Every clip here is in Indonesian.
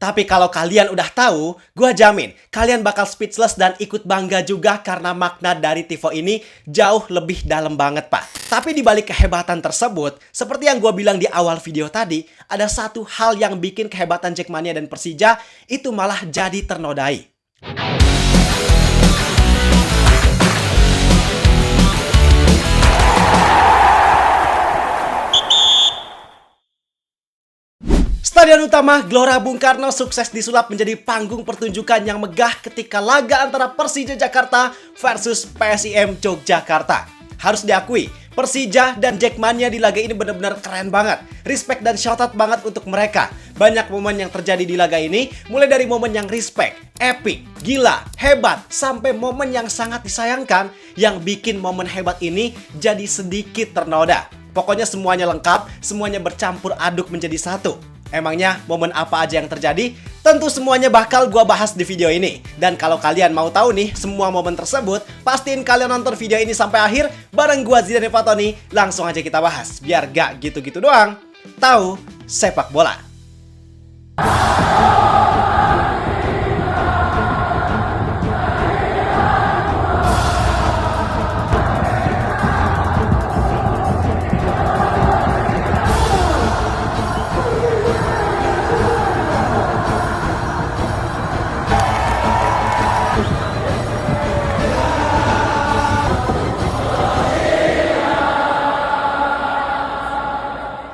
Tapi kalau kalian udah tahu, gua jamin kalian bakal speechless dan ikut bangga juga karena makna dari Tifo ini jauh lebih dalam banget, Pak. Tapi di balik kehebatan tersebut, seperti yang gua bilang di awal video tadi, ada satu hal yang bikin kehebatan Jackmania dan Persija itu malah jadi ternodai. Stadion utama Gelora Bung Karno sukses disulap menjadi panggung pertunjukan yang megah ketika laga antara Persija Jakarta versus PSIM Yogyakarta. Harus diakui, Persija dan Jackmania di laga ini benar-benar keren banget. Respect dan shoutout banget untuk mereka. Banyak momen yang terjadi di laga ini, mulai dari momen yang respect, epic, gila, hebat, sampai momen yang sangat disayangkan yang bikin momen hebat ini jadi sedikit ternoda. Pokoknya semuanya lengkap, semuanya bercampur aduk menjadi satu. Emangnya momen apa aja yang terjadi? Tentu semuanya bakal gua bahas di video ini. Dan kalau kalian mau tahu nih semua momen tersebut, pastiin kalian nonton video ini sampai akhir bareng gua Zidane Fatoni. Langsung aja kita bahas, biar gak gitu-gitu doang. Tahu sepak bola.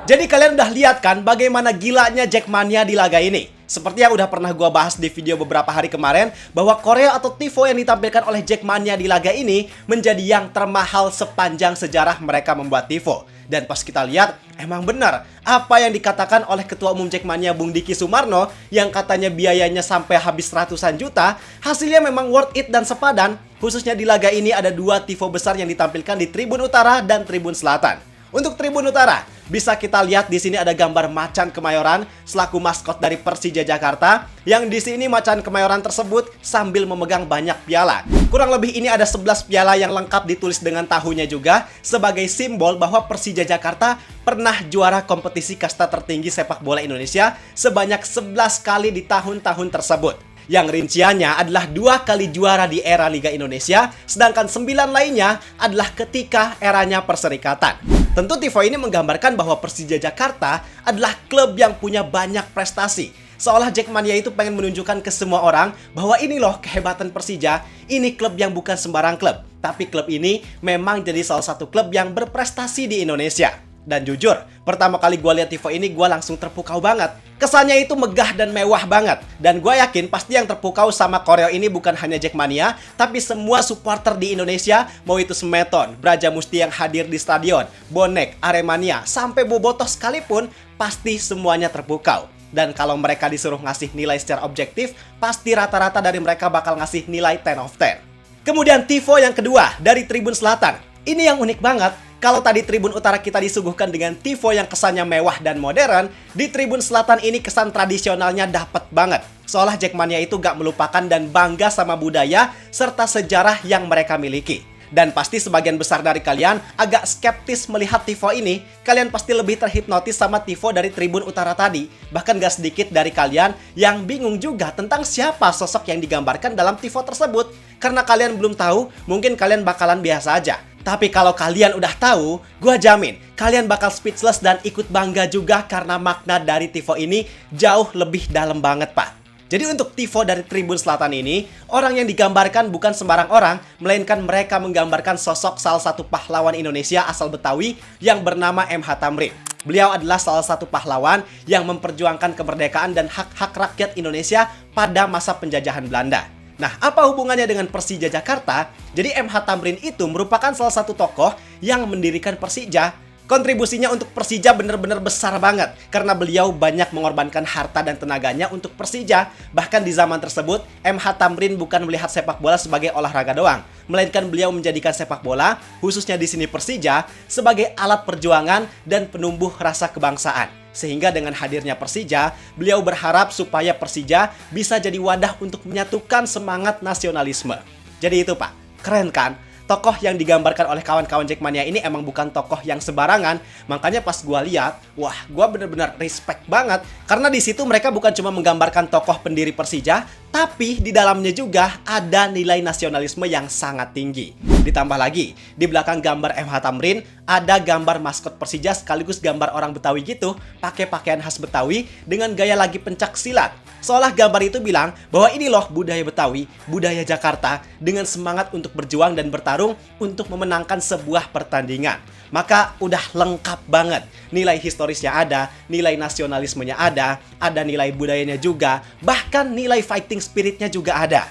Jadi kalian udah lihat kan bagaimana gilanya Jackmania di laga ini? Seperti yang udah pernah gua bahas di video beberapa hari kemarin, bahwa koreo atau tifo yang ditampilkan oleh Jackmania di laga ini menjadi yang termahal sepanjang sejarah mereka membuat tifo. Dan pas kita lihat, emang benar apa yang dikatakan oleh Ketua Umum Jackmania Bung Diki Sumarno yang katanya biayanya sampai habis ratusan juta, hasilnya memang worth it dan sepadan. Khususnya di laga ini ada dua tifo besar yang ditampilkan di Tribun Utara dan Tribun Selatan. Untuk Tribun Utara, bisa kita lihat di sini ada gambar Macan Kemayoran selaku maskot dari Persija Jakarta, yang di sini Macan Kemayoran tersebut sambil memegang banyak piala. Kurang lebih ini ada 11 piala yang lengkap ditulis dengan tahunnya juga sebagai simbol bahwa Persija Jakarta pernah juara kompetisi kasta tertinggi sepak bola Indonesia sebanyak 11 kali di tahun-tahun tersebut. Yang rinciannya adalah 2 kali juara di era Liga Indonesia, sedangkan 9 lainnya adalah ketika eranya Perserikatan. Tentu tifo ini menggambarkan bahwa Persija Jakarta adalah klub yang punya banyak prestasi. Seolah Jackmania itu pengen menunjukkan ke semua orang bahwa ini loh kehebatan Persija, ini klub yang bukan sembarang klub. Tapi klub ini memang jadi salah satu klub yang berprestasi di Indonesia. Dan jujur, pertama kali gue lihat tifo ini gue langsung terpukau banget. Kesannya itu megah dan mewah banget. Dan gue yakin pasti yang terpukau sama koreo ini bukan hanya Jackmania, tapi semua supporter di Indonesia, mau itu Semeton, Brajamusti yang hadir di stadion, Bonek, Aremania, sampai Bobotoh sekalipun, pasti semuanya terpukau. Dan kalau mereka disuruh ngasih nilai secara objektif, pasti rata-rata dari mereka bakal ngasih nilai 10 of 10. Kemudian tifo yang kedua dari Tribun Selatan. Ini yang unik banget. Kalau tadi Tribun Utara kita disuguhkan dengan tifo yang kesannya mewah dan modern, di Tribun Selatan ini kesan tradisionalnya dapet banget. Seolah Jackmania itu gak melupakan dan bangga sama budaya serta sejarah yang mereka miliki. Dan pasti sebagian besar dari kalian agak skeptis melihat tifo ini. Kalian pasti lebih terhipnotis sama tifo dari Tribun Utara tadi. Bahkan gak sedikit dari kalian yang bingung juga tentang siapa sosok yang digambarkan dalam tifo tersebut. Karena kalian belum tahu, mungkin kalian bakalan biasa aja. Tapi kalau kalian udah tahu, gua jamin kalian bakal speechless dan ikut bangga juga karena makna dari tifo ini jauh lebih dalam banget, Pak. Jadi untuk tifo dari Tribun Selatan ini, orang yang digambarkan bukan sembarang orang, melainkan mereka menggambarkan sosok salah satu pahlawan Indonesia asal Betawi yang bernama M.H. Tamrin. Beliau adalah salah satu pahlawan yang memperjuangkan kemerdekaan dan hak-hak rakyat Indonesia pada masa penjajahan Belanda. Nah, apa hubungannya dengan Persija Jakarta? Jadi M.H. Tamrin itu merupakan salah satu tokoh yang mendirikan Persija. Kontribusinya untuk Persija benar-benar besar banget karena beliau banyak mengorbankan harta dan tenaganya untuk Persija. Bahkan di zaman tersebut, M.H. Tamrin bukan melihat sepak bola sebagai olahraga doang, melainkan beliau menjadikan sepak bola, khususnya di sini Persija, sebagai alat perjuangan dan penumbuh rasa kebangsaan. Sehingga dengan hadirnya Persija, beliau berharap supaya Persija bisa jadi wadah untuk menyatukan semangat nasionalisme. Jadi itu, Pak, keren kan? tokoh yang digambarkan oleh kawan-kawan Jackmania ini emang bukan tokoh yang sembarangan. Makanya pas gua lihat, wah, gua bener-bener respect banget karena di situ mereka bukan cuma menggambarkan tokoh pendiri Persija, tapi di dalamnya juga ada nilai nasionalisme yang sangat tinggi. Ditambah lagi, di belakang gambar MH Tamrin ada gambar maskot Persija sekaligus gambar orang Betawi gitu, pakai pakaian khas Betawi dengan gaya lagi pencak silat. Seolah gambar itu bilang bahwa ini loh budaya Betawi, budaya Jakarta dengan semangat untuk berjuang dan bertarung untuk memenangkan sebuah pertandingan. Maka udah lengkap banget. Nilai historisnya ada, nilai nasionalismenya ada nilai budayanya juga, bahkan nilai fighting spiritnya juga ada.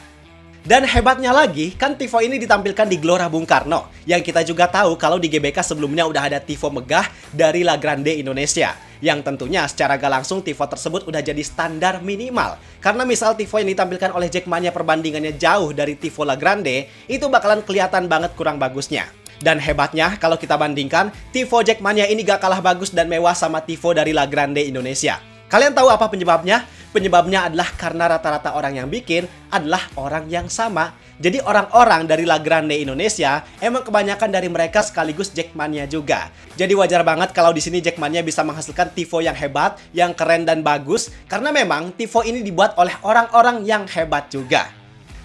Dan hebatnya lagi, kan Tifo ini ditampilkan di Gelora Bung Karno. Yang kita juga tahu kalau di GBK sebelumnya udah ada Tifo megah dari La Grande Indonesia. Yang tentunya secara gak langsung Tifo tersebut udah jadi standar minimal. Karena misal Tifo yang ditampilkan oleh Jackmania perbandingannya jauh dari Tifo La Grande, itu bakalan kelihatan banget kurang bagusnya. Dan hebatnya kalau kita bandingkan, Tifo Jackmania ini gak kalah bagus dan mewah sama Tifo dari La Grande Indonesia. Kalian tahu apa penyebabnya? Penyebabnya adalah karena rata-rata orang yang bikin adalah orang yang sama. Jadi orang-orang dari La Grande Indonesia emang kebanyakan dari mereka sekaligus Jackmania juga. Jadi wajar banget kalau di sini Jackmania bisa menghasilkan Tifo yang hebat, yang keren dan bagus karena memang Tifo ini dibuat oleh orang-orang yang hebat juga.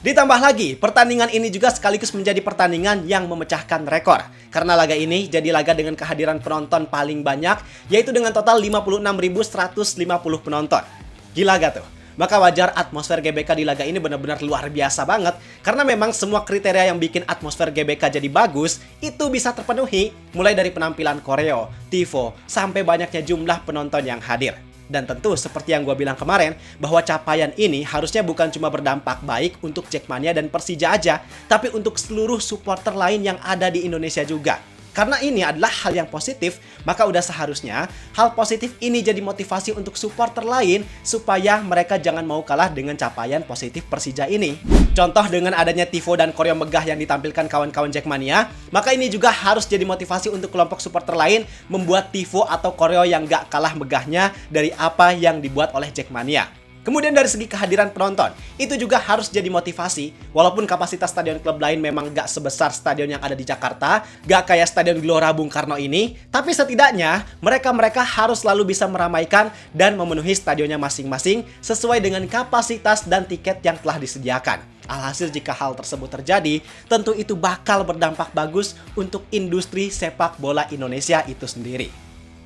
Ditambah lagi, pertandingan ini juga sekaligus menjadi pertandingan yang memecahkan rekor. Karena laga ini jadi laga dengan kehadiran penonton paling banyak, yaitu dengan total 56.150 penonton. Gila gak tuh? Maka wajar atmosfer GBK di laga ini benar-benar luar biasa banget. Karena memang semua kriteria yang bikin atmosfer GBK jadi bagus, itu bisa terpenuhi. Mulai dari penampilan koreo, tifo, sampai banyaknya jumlah penonton yang hadir. Dan tentu seperti yang gue bilang kemarin, bahwa capaian ini harusnya bukan cuma berdampak baik untuk Jackmania dan Persija aja, tapi untuk seluruh supporter lain yang ada di Indonesia juga. Karena ini adalah hal yang positif, maka udah seharusnya hal positif ini jadi motivasi untuk supporter lain supaya mereka jangan mau kalah dengan capaian positif Persija ini. Contoh dengan adanya tifo dan koreo megah yang ditampilkan kawan-kawan Jackmania, maka ini juga harus jadi motivasi untuk kelompok supporter lain membuat tifo atau koreo yang gak kalah megahnya dari apa yang dibuat oleh Jackmania. Kemudian dari segi kehadiran penonton, itu juga harus jadi motivasi. Walaupun kapasitas stadion klub lain memang gak sebesar stadion yang ada di Jakarta, gak kayak stadion Gelora Bung Karno ini, tapi setidaknya mereka harus selalu bisa meramaikan dan memenuhi stadionnya masing-masing sesuai dengan kapasitas dan tiket yang telah disediakan. Alhasil jika hal tersebut terjadi, tentu itu bakal berdampak bagus untuk industri sepak bola Indonesia itu sendiri.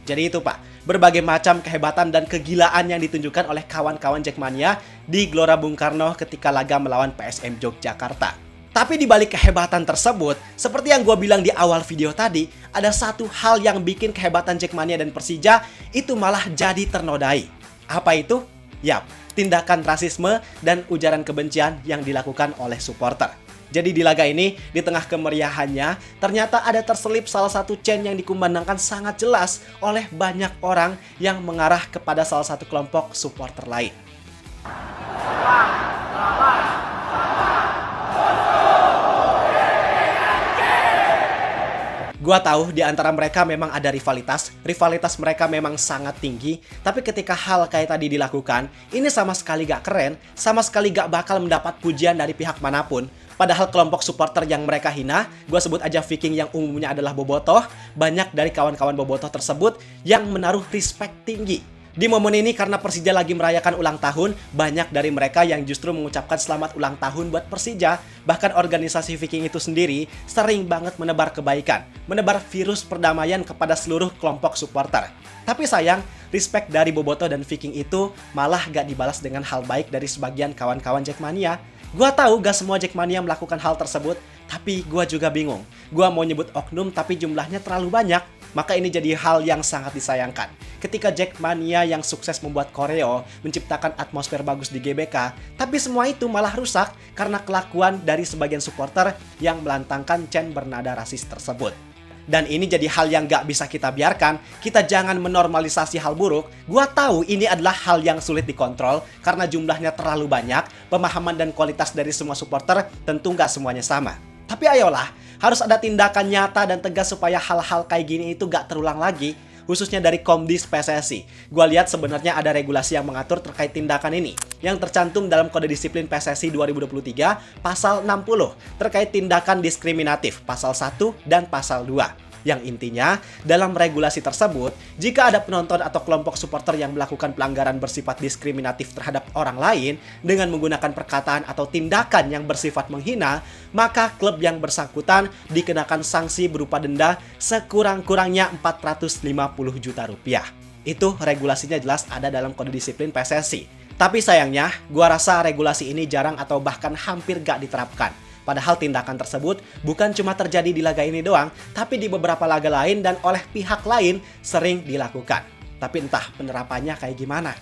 Jadi itu Pak, berbagai macam kehebatan dan kegilaan yang ditunjukkan oleh kawan-kawan Jackmania di Gelora Bung Karno ketika laga melawan PSM Yogyakarta. Tapi di balik kehebatan tersebut, seperti yang gue bilang di awal video tadi, ada satu hal yang bikin kehebatan Jackmania dan Persija itu malah jadi ternodai. Apa itu? Yap, tindakan rasisme dan ujaran kebencian yang dilakukan oleh supporter. Jadi di laga ini, di tengah kemeriahannya, ternyata ada terselip salah satu chant yang dikumandangkan sangat jelas oleh banyak orang yang mengarah kepada salah satu kelompok supporter lain. Gua tahu di antara mereka memang ada rivalitas mereka memang sangat tinggi, tapi ketika hal kayak tadi dilakukan, ini sama sekali gak keren, sama sekali gak bakal mendapat pujian dari pihak manapun. Padahal kelompok supporter yang mereka hina, gue sebut aja Viking yang umumnya adalah bobotoh, banyak dari kawan-kawan bobotoh tersebut yang menaruh respect tinggi. Di momen ini karena Persija lagi merayakan ulang tahun, banyak dari mereka yang justru mengucapkan selamat ulang tahun buat Persija. Bahkan organisasi Viking itu sendiri sering banget menebar kebaikan, menebar virus perdamaian kepada seluruh kelompok supporter. Tapi sayang, respect dari bobotoh dan Viking itu malah gak dibalas dengan hal baik dari sebagian kawan-kawan Jackmania. Gua tahu gak semua Jackmania melakukan hal tersebut, tapi gua juga bingung. Gua mau nyebut oknum tapi jumlahnya terlalu banyak. Maka ini jadi hal yang sangat disayangkan. Ketika Jackmania yang sukses membuat koreo, menciptakan atmosfer bagus di GBK, tapi semua itu malah rusak karena kelakuan dari sebagian supporter yang melantangkan chant bernada rasis tersebut. Dan ini jadi hal yang gak bisa kita biarkan. Kita jangan menormalisasi hal buruk. Gua tahu ini adalah hal yang sulit dikontrol karena jumlahnya terlalu banyak. Pemahaman dan kualitas dari semua supporter tentu gak semuanya sama. Tapi ayolah, harus ada tindakan nyata dan tegas supaya hal-hal kayak gini itu gak terulang lagi. khususnya dari Komdis PSSI. Gua lihat sebenarnya ada regulasi yang mengatur terkait tindakan ini, yang tercantum dalam Kode Disiplin PSSI 2023 pasal 60 terkait tindakan diskriminatif pasal 1 dan pasal 2. Yang intinya, dalam regulasi tersebut, jika ada penonton atau kelompok supporter yang melakukan pelanggaran bersifat diskriminatif terhadap orang lain dengan menggunakan perkataan atau tindakan yang bersifat menghina, maka klub yang bersangkutan dikenakan sanksi berupa denda sekurang-kurangnya 450 juta rupiah. Itu regulasinya jelas ada dalam Kode Disiplin PSSI. Tapi sayangnya, gua rasa regulasi ini jarang atau bahkan hampir gak diterapkan. Padahal tindakan tersebut bukan cuma terjadi di laga ini doang, tapi di beberapa laga lain dan oleh pihak lain sering dilakukan. Tapi entah penerapannya kayak gimana.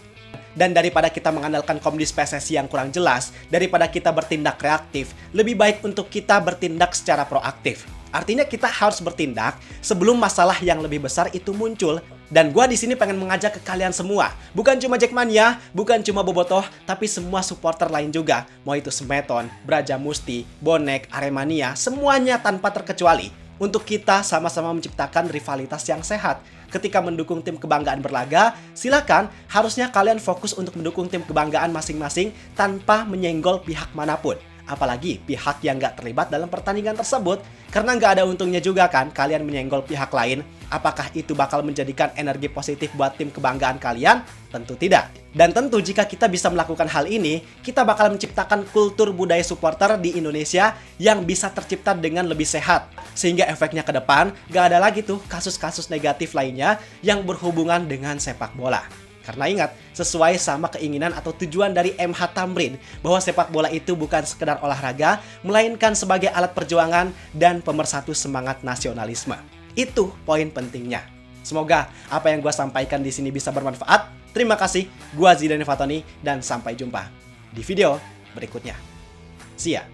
Dan daripada kita mengandalkan Komdis PSSI yang kurang jelas, daripada kita bertindak reaktif, lebih baik untuk kita bertindak secara proaktif. Artinya kita harus bertindak sebelum masalah yang lebih besar itu muncul. Dan gua di sini pengen mengajak ke kalian semua, bukan cuma Jackmania, bukan cuma Bobotoh, tapi semua supporter lain juga. Mau itu Semeton, Brajamusti, Bonek, Aremania, semuanya tanpa terkecuali. Untuk kita sama-sama menciptakan rivalitas yang sehat. Ketika mendukung tim kebanggaan berlaga, silakan, harusnya kalian fokus untuk mendukung tim kebanggaan masing-masing tanpa menyenggol pihak manapun. Apalagi pihak yang nggak terlibat dalam pertandingan tersebut. Karena nggak ada untungnya juga kan kalian menyenggol pihak lain. Apakah itu bakal menjadikan energi positif buat tim kebanggaan kalian? Tentu tidak. Dan tentu jika kita bisa melakukan hal ini, kita bakal menciptakan kultur budaya supporter di Indonesia yang bisa tercipta dengan lebih sehat. Sehingga efeknya ke depan, nggak ada lagi tuh kasus-kasus negatif lainnya yang berhubungan dengan sepak bola. Karena ingat, sesuai sama keinginan atau tujuan dari MH Tamrin, bahwa sepak bola itu bukan sekedar olahraga, melainkan sebagai alat perjuangan dan pemersatu semangat nasionalisme. Itu poin pentingnya. Semoga apa yang gue sampaikan di sini bisa bermanfaat. Terima kasih, gue Zidane Fatoni, dan sampai jumpa di video berikutnya. See ya!